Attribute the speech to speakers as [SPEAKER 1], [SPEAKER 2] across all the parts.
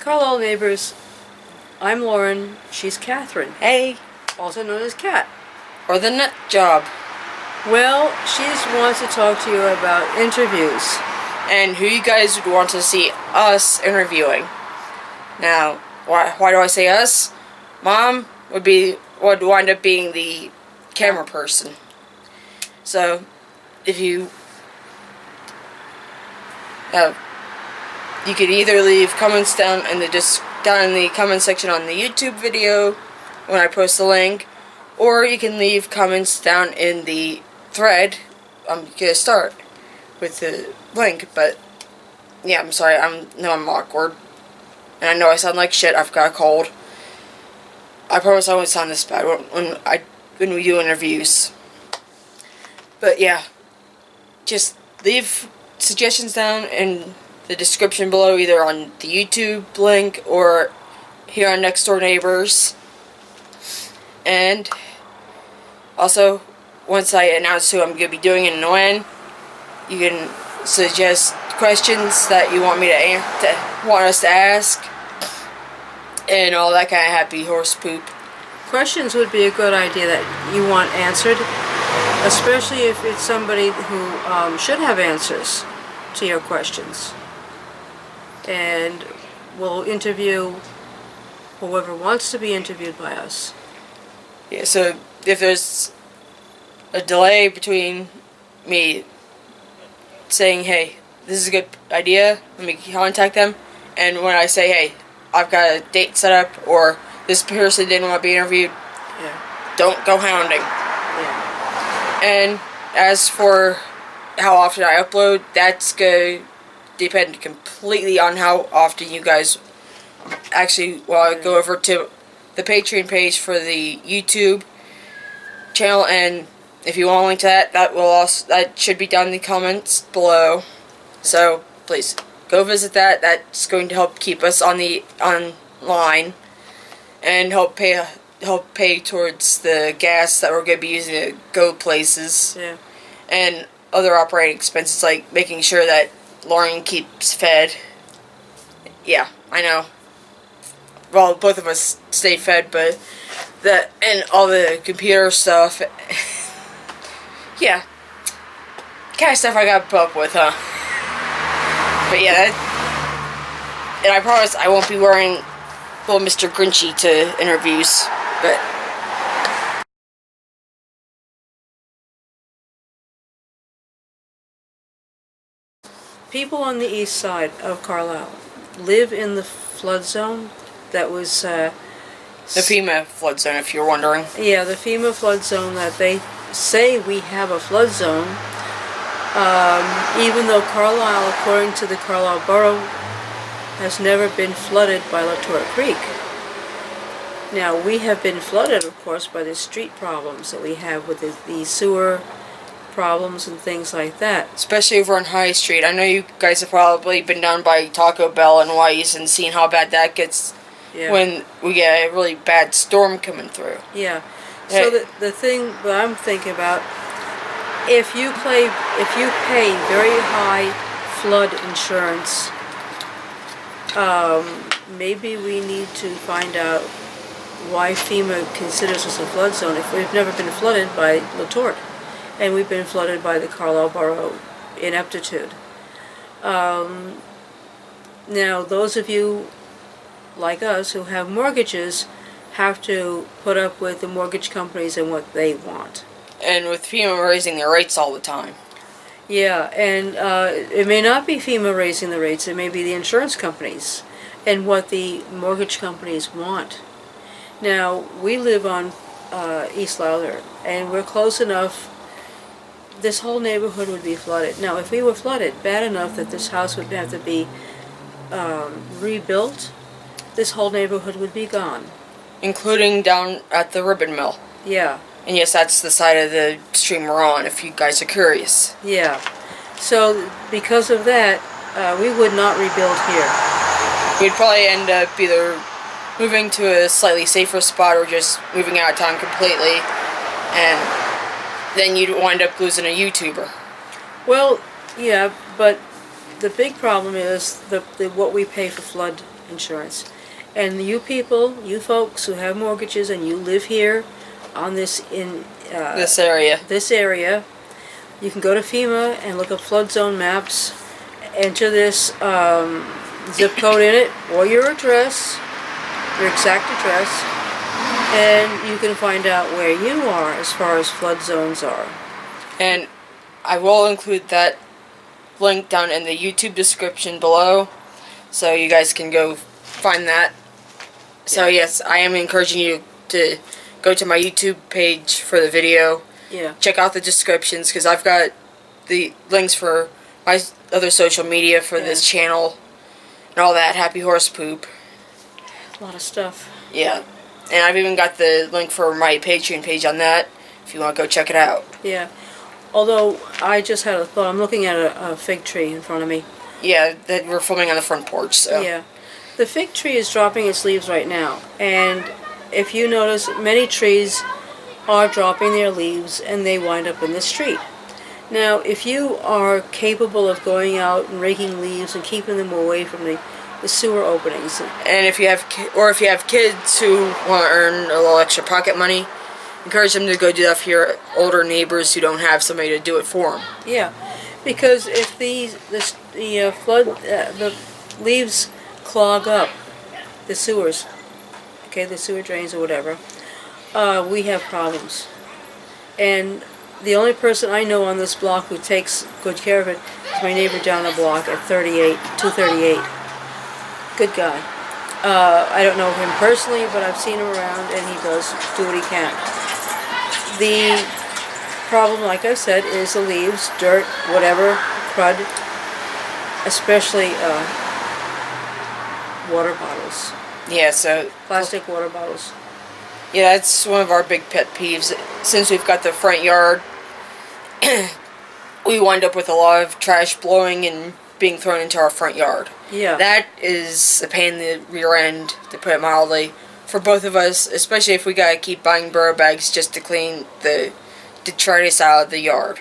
[SPEAKER 1] Carlisle neighbors, I'm Lauren, she's Catherine,
[SPEAKER 2] Hey.
[SPEAKER 1] also known as Kat.
[SPEAKER 2] Or the nut job.
[SPEAKER 1] Well, she wants to talk to you about interviews.
[SPEAKER 2] And who you guys would want to see us interviewing. Now, why do I say us? Mom would wind up being the camera person. So, if you could either leave comments down in the comment section on the YouTube video when I post the link, or you can leave comments down in the thread. I'm gonna start with the link, but yeah, I'm sorry. I'm awkward, and I know I sound like shit. I've got a cold. I promise I won't sound this bad when we do interviews. But yeah, just leave suggestions down in the description below, either on the YouTube link or here on Next Door Neighbors. And also, once I announce who I'm going to be doing and when, you can suggest questions that you want me want us to ask, and all that kind of happy horse poop.
[SPEAKER 1] Questions would be a good idea that you want answered, especially if it's somebody who should have answers to your questions. And we'll interview whoever wants to be interviewed by us.
[SPEAKER 2] Yeah, so if there's a delay between me saying, hey, this is a good idea, let me contact them, and when I say, hey, I've got a date set up, or this person didn't want to be interviewed, don't go hounding.
[SPEAKER 1] Yeah.
[SPEAKER 2] And as for how often I upload, that's going to depend completely on how often you guys actually go over to the Patreon page for the YouTube channel, and if you want a link to that should be down in the comments below. So please go visit that. That's going to help keep us online and help pay towards the gas that we're going to be using to go places.
[SPEAKER 1] Yeah.
[SPEAKER 2] And other operating expenses, like making sure that Lauren keeps fed. Yeah, I know. Well, both of us stay fed, but and all the computer stuff. Yeah. Kind of stuff I got put up with, huh? But yeah, and I promise I won't be wearing little Mr. Grinchy to interviews, but
[SPEAKER 1] people on the east side of Carlisle live in the flood zone that was
[SPEAKER 2] the FEMA flood zone, if you're wondering.
[SPEAKER 1] Yeah, the FEMA flood zone that they say we have a flood zone, even though Carlisle, according to the Carlisle Borough, has never been flooded by Latour Creek. Now, we have been flooded, of course, by the street problems that we have with the sewer problems and things like that.
[SPEAKER 2] Especially over on High Street. I know you guys have probably been down by Taco Bell and Weiss and seen how bad that gets when we get a really bad storm coming through.
[SPEAKER 1] Yeah. So the thing that I'm thinking about, if you pay very high flood insurance, maybe we need to find out why FEMA considers us a flood zone if we've never been flooded by Latour, and we've been flooded by the Carlisle Borough ineptitude. Now, those of you like us who have mortgages have to put up with the mortgage companies and what they want.
[SPEAKER 2] And with FEMA raising their rates all the time.
[SPEAKER 1] Yeah, and it may not be FEMA raising the rates, it may be the insurance companies and what the mortgage companies want. Now, we live on East Lowther, and we're close enough, this whole neighborhood would be flooded. Now, if we were flooded bad enough that this house would have to be rebuilt, this whole neighborhood would be gone.
[SPEAKER 2] Including down at the ribbon mill.
[SPEAKER 1] Yeah.
[SPEAKER 2] And yes, that's the side of the stream we're on, if you guys are curious.
[SPEAKER 1] Yeah. So, because of that, we would not rebuild here.
[SPEAKER 2] We'd probably end up either moving to a slightly safer spot or just moving out of town completely, and then you'd wind up losing a YouTuber.
[SPEAKER 1] Well, yeah, but the big problem is the what we pay for flood insurance. And you people, you folks who have mortgages and you live here on this
[SPEAKER 2] This area.
[SPEAKER 1] you can go to FEMA and look up flood zone maps, enter this zip code in it or your address, your exact address, and you can find out where you are as far as flood zones are.
[SPEAKER 2] And I will include that link down in the YouTube description below, so you guys can go find that. So yes, I am encouraging you to go to my YouTube page for the video.
[SPEAKER 1] Yeah.
[SPEAKER 2] Check out the descriptions, because I've got the links for my other social media for this channel and all that. Happy Horse Poop.
[SPEAKER 1] A lot of stuff.
[SPEAKER 2] Yeah. And I've even got the link for my Patreon page on that, if you want to go check it out.
[SPEAKER 1] Yeah. Although, I just had a thought. I'm looking at a fig tree in front of me.
[SPEAKER 2] Yeah, that we're filming on the front porch, so.
[SPEAKER 1] Yeah. The fig tree is dropping its leaves right now. And if you notice, many trees are dropping their leaves and they wind up in the street. Now, if you are capable of going out and raking leaves and keeping them away from the sewer openings.
[SPEAKER 2] And if you have kids who want to earn a little extra pocket money, encourage them to go do that for your older neighbors who don't have somebody to do it for them.
[SPEAKER 1] Yeah, because if the leaves clog up the sewers, okay, the sewer drains or whatever, we have problems. And the only person I know on this block who takes good care of it is my neighbor down the block at 238. Good guy. I don't know him personally, but I've seen him around and he does do what he can. The problem, like I said, is the leaves, dirt, whatever, crud, especially water bottles.
[SPEAKER 2] Yeah, so
[SPEAKER 1] Plastic water bottles.
[SPEAKER 2] yeah, that's one of our big pet peeves. Since we've got the front yard, we wind up with a lot of trash blowing and being thrown into our front yard.
[SPEAKER 1] Yeah.
[SPEAKER 2] That is a pain in the rear end, to put it mildly, for both of us, especially if we gotta keep buying burro bags just to clean the detritus out of the yard.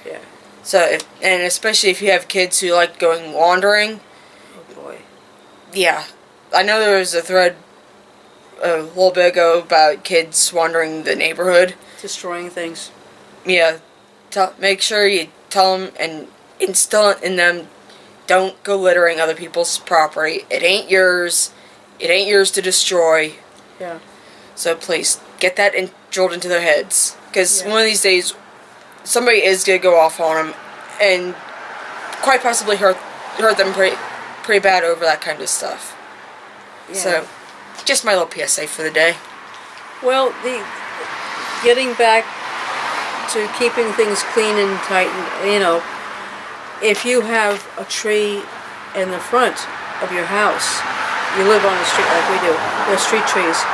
[SPEAKER 1] Yeah.
[SPEAKER 2] So, and especially if you have kids who like going wandering.
[SPEAKER 1] Oh boy.
[SPEAKER 2] Yeah. I know there was a thread a little bit ago about kids wandering the neighborhood.
[SPEAKER 1] Destroying things.
[SPEAKER 2] Yeah. Make sure you tell them and instill it in them, don't go littering other people's property. It ain't yours. It ain't yours to destroy.
[SPEAKER 1] Yeah.
[SPEAKER 2] So please, get that drilled into their heads. Because
[SPEAKER 1] Yeah.
[SPEAKER 2] one of these days, somebody is going to go off on them and quite possibly hurt them pretty bad over that kind of stuff.
[SPEAKER 1] Yeah.
[SPEAKER 2] So, just my little PSA for the day.
[SPEAKER 1] Well, getting back to keeping things clean and tight, and, if you have a tree in the front of your house, you live on the street like we do, there's street trees.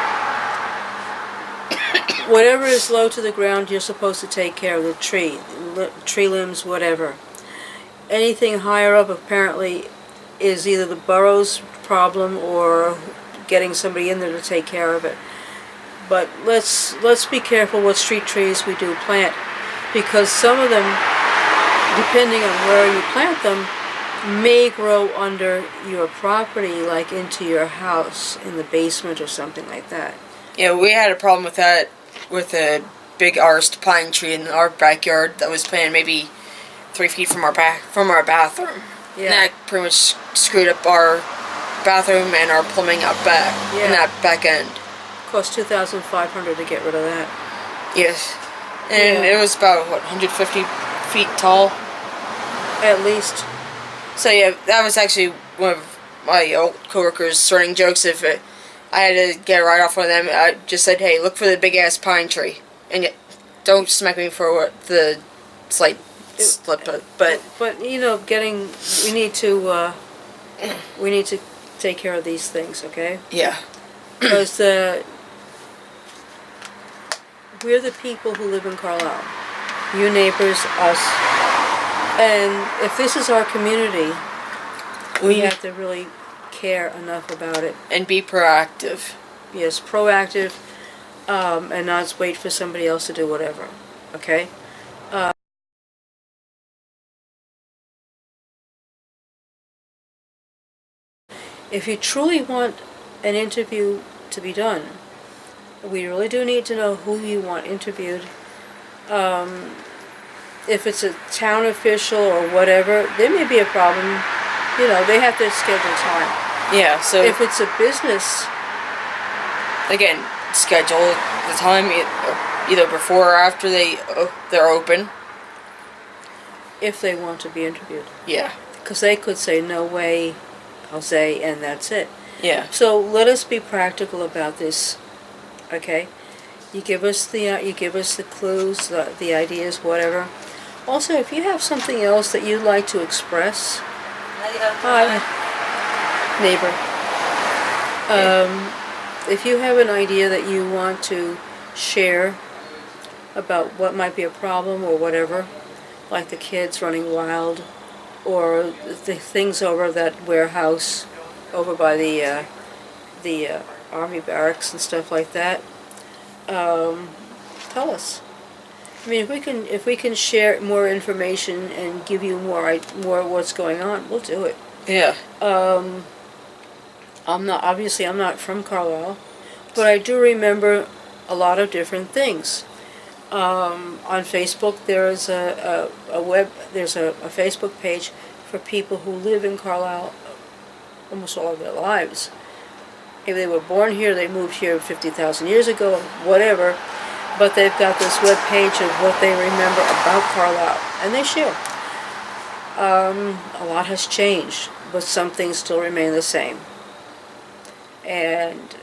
[SPEAKER 1] Whatever is low to the ground, you're supposed to take care of the tree limbs, whatever. Anything higher up apparently is either the borough's problem or getting somebody in there to take care of it. But let's be careful what street trees we do plant, because some of them, depending on where you plant them, may grow under your property, like into your house, in the basement or something like that.
[SPEAKER 2] Yeah, we had a problem with that, with a big arced pine tree in our backyard that was planted maybe 3 feet from our bathroom.
[SPEAKER 1] Yeah.
[SPEAKER 2] And that pretty much screwed up our bathroom and our plumbing out back, in that back end.
[SPEAKER 1] Cost $2,500 to get rid of that.
[SPEAKER 2] Yes. And
[SPEAKER 1] Yeah.
[SPEAKER 2] it was about, 150 feet tall?
[SPEAKER 1] At least.
[SPEAKER 2] So yeah, that was actually one of my old coworkers' running jokes. If I had to get a ride off one of them, I just said, hey, look for the big-ass pine tree. And don't smack me for what the slight slip, but
[SPEAKER 1] we need to take care of these things, okay?
[SPEAKER 2] yeah.
[SPEAKER 1] Because we're the people who live in Carlisle. You neighbors, us. And if this is our community, we have to really care enough about it.
[SPEAKER 2] And be proactive.
[SPEAKER 1] Yes, proactive, and not wait for somebody else to do whatever, okay? if you truly want an interview to be done, we really do need to know who you want interviewed. If it's a town official or whatever, there may be a problem. You know, they have to schedule time.
[SPEAKER 2] Yeah, so
[SPEAKER 1] If it's a business,
[SPEAKER 2] again, schedule the time either before or after they're open.
[SPEAKER 1] if they want to be interviewed.
[SPEAKER 2] Yeah.
[SPEAKER 1] Because they could say, no way, Jose, and that's it.
[SPEAKER 2] Yeah.
[SPEAKER 1] So let us be practical about this, okay? You give us the clues, the ideas, whatever. Also, if you have something else that you'd like to express, hi, neighbor. If you have an idea that you want to share about what might be a problem or whatever, like the kids running wild, or the things over that warehouse over by the army barracks and stuff like that, tell us. I mean, if we can share more information and give you more what's going on, we'll do it.
[SPEAKER 2] Yeah.
[SPEAKER 1] I'm not from Carlisle, but I do remember a lot of different things. On Facebook, there's a Facebook page for people who live in Carlisle almost all of their lives. If they were born here, they moved here 50,000 years ago, whatever, but they've got this web page of what they remember about Carlisle, and they share. A lot has changed, but some things still remain the same. And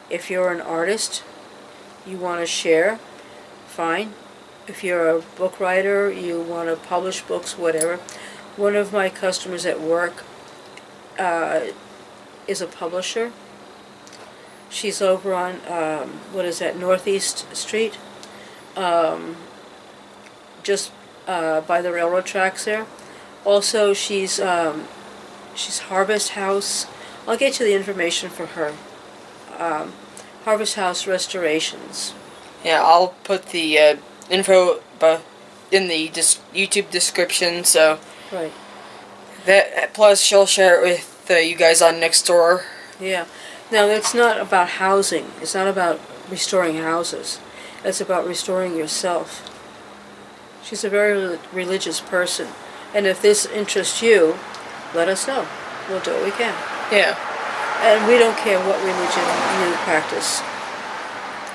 [SPEAKER 1] if you're an artist, you want to share, fine. If you're a book writer, you want to publish books, whatever. One of my customers at work is a publisher. She's over on, Northeast Street, just by the railroad tracks there. Also, she's Harvest House. I'll get you the information for her. Harvest House Restorations.
[SPEAKER 2] Yeah, I'll put the info in the YouTube description, so...
[SPEAKER 1] Right.
[SPEAKER 2] That, plus she'll share it with you guys on Nextdoor.
[SPEAKER 1] Yeah. Now, it's not about housing. It's not about restoring houses. It's about restoring yourself. She's a very religious person. And if this interests you, let us know. We'll do what we can.
[SPEAKER 2] Yeah.
[SPEAKER 1] And we don't care what religion you practice.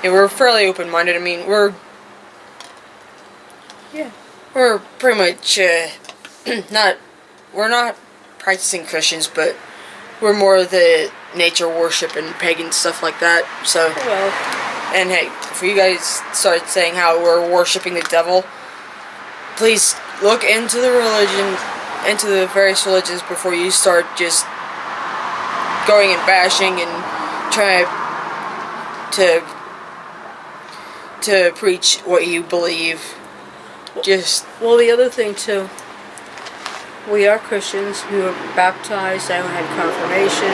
[SPEAKER 2] Yeah, we're fairly open-minded. I mean, we're pretty much we're not practicing Christians, but we're more the nature worship and pagan stuff like that. So,
[SPEAKER 1] Well,
[SPEAKER 2] and hey, if you guys start saying how we're worshiping the devil, please look into the various religions before you start just going and bashing and trying to preach what you believe.
[SPEAKER 1] well, the other thing too, we are Christians. We were baptized. I had confirmation.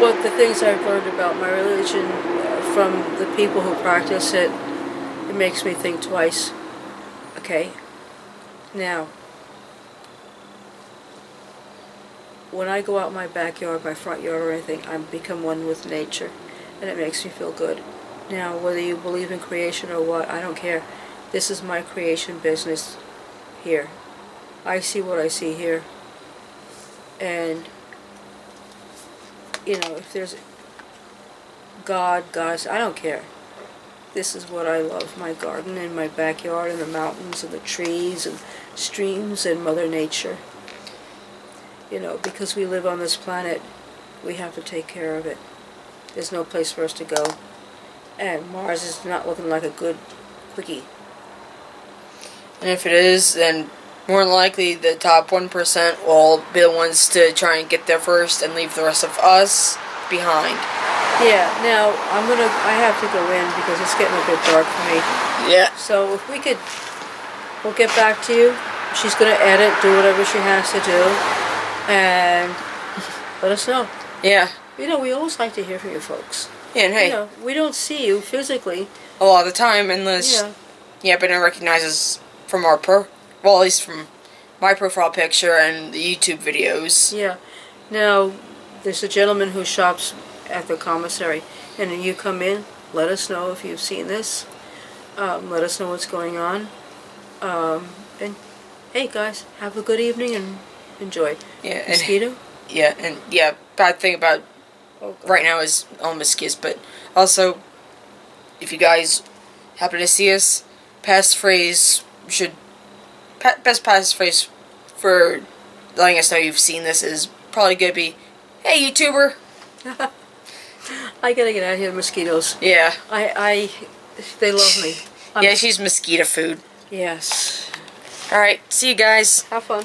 [SPEAKER 1] But the things I've learned about my religion from the people who practice it, it makes me think twice. Okay? Now, when I go out my backyard, my front yard or anything, I become one with nature. And it makes me feel good. Now, whether you believe in creation or what, I don't care. This is my creation business here. I see what I see here. And, if there's God, goddess, I don't care. This is what I love, my garden and my backyard and the mountains and the trees and streams and Mother Nature. Because we live on this planet, we have to take care of it. There's no place for us to go. And Mars is not looking like a good quickie.
[SPEAKER 2] And if it is, then more than likely the top 1% will be the ones to try and get there first and leave the rest of us behind.
[SPEAKER 1] Yeah, now I have to go in because it's getting a bit dark for me.
[SPEAKER 2] Yeah.
[SPEAKER 1] So if we'll get back to you. She's going to edit, do whatever she has to do, and let us know.
[SPEAKER 2] Yeah.
[SPEAKER 1] We always like to hear from you folks.
[SPEAKER 2] Yeah, and hey,
[SPEAKER 1] we don't see you physically.
[SPEAKER 2] a lot of the time, unless you happen to recognize us from our at least from my profile picture and the YouTube videos.
[SPEAKER 1] Yeah. Now, there's a gentleman who shops at the commissary, and when you come in, let us know if you've seen this. Let us know what's going on. And hey, guys, have a good evening and enjoy.
[SPEAKER 2] Yeah, and
[SPEAKER 1] Mosquito?
[SPEAKER 2] bad thing about right now is all mosquitoes, but also, if you guys happen to see us, best passphrase for letting us know you've seen this is probably gonna be, "Hey, YouTuber."
[SPEAKER 1] I gotta get out of here, mosquitoes.
[SPEAKER 2] Yeah.
[SPEAKER 1] They love me.
[SPEAKER 2] Yeah, she's mosquito food.
[SPEAKER 1] Yes.
[SPEAKER 2] Alright, see you guys.
[SPEAKER 1] Have fun.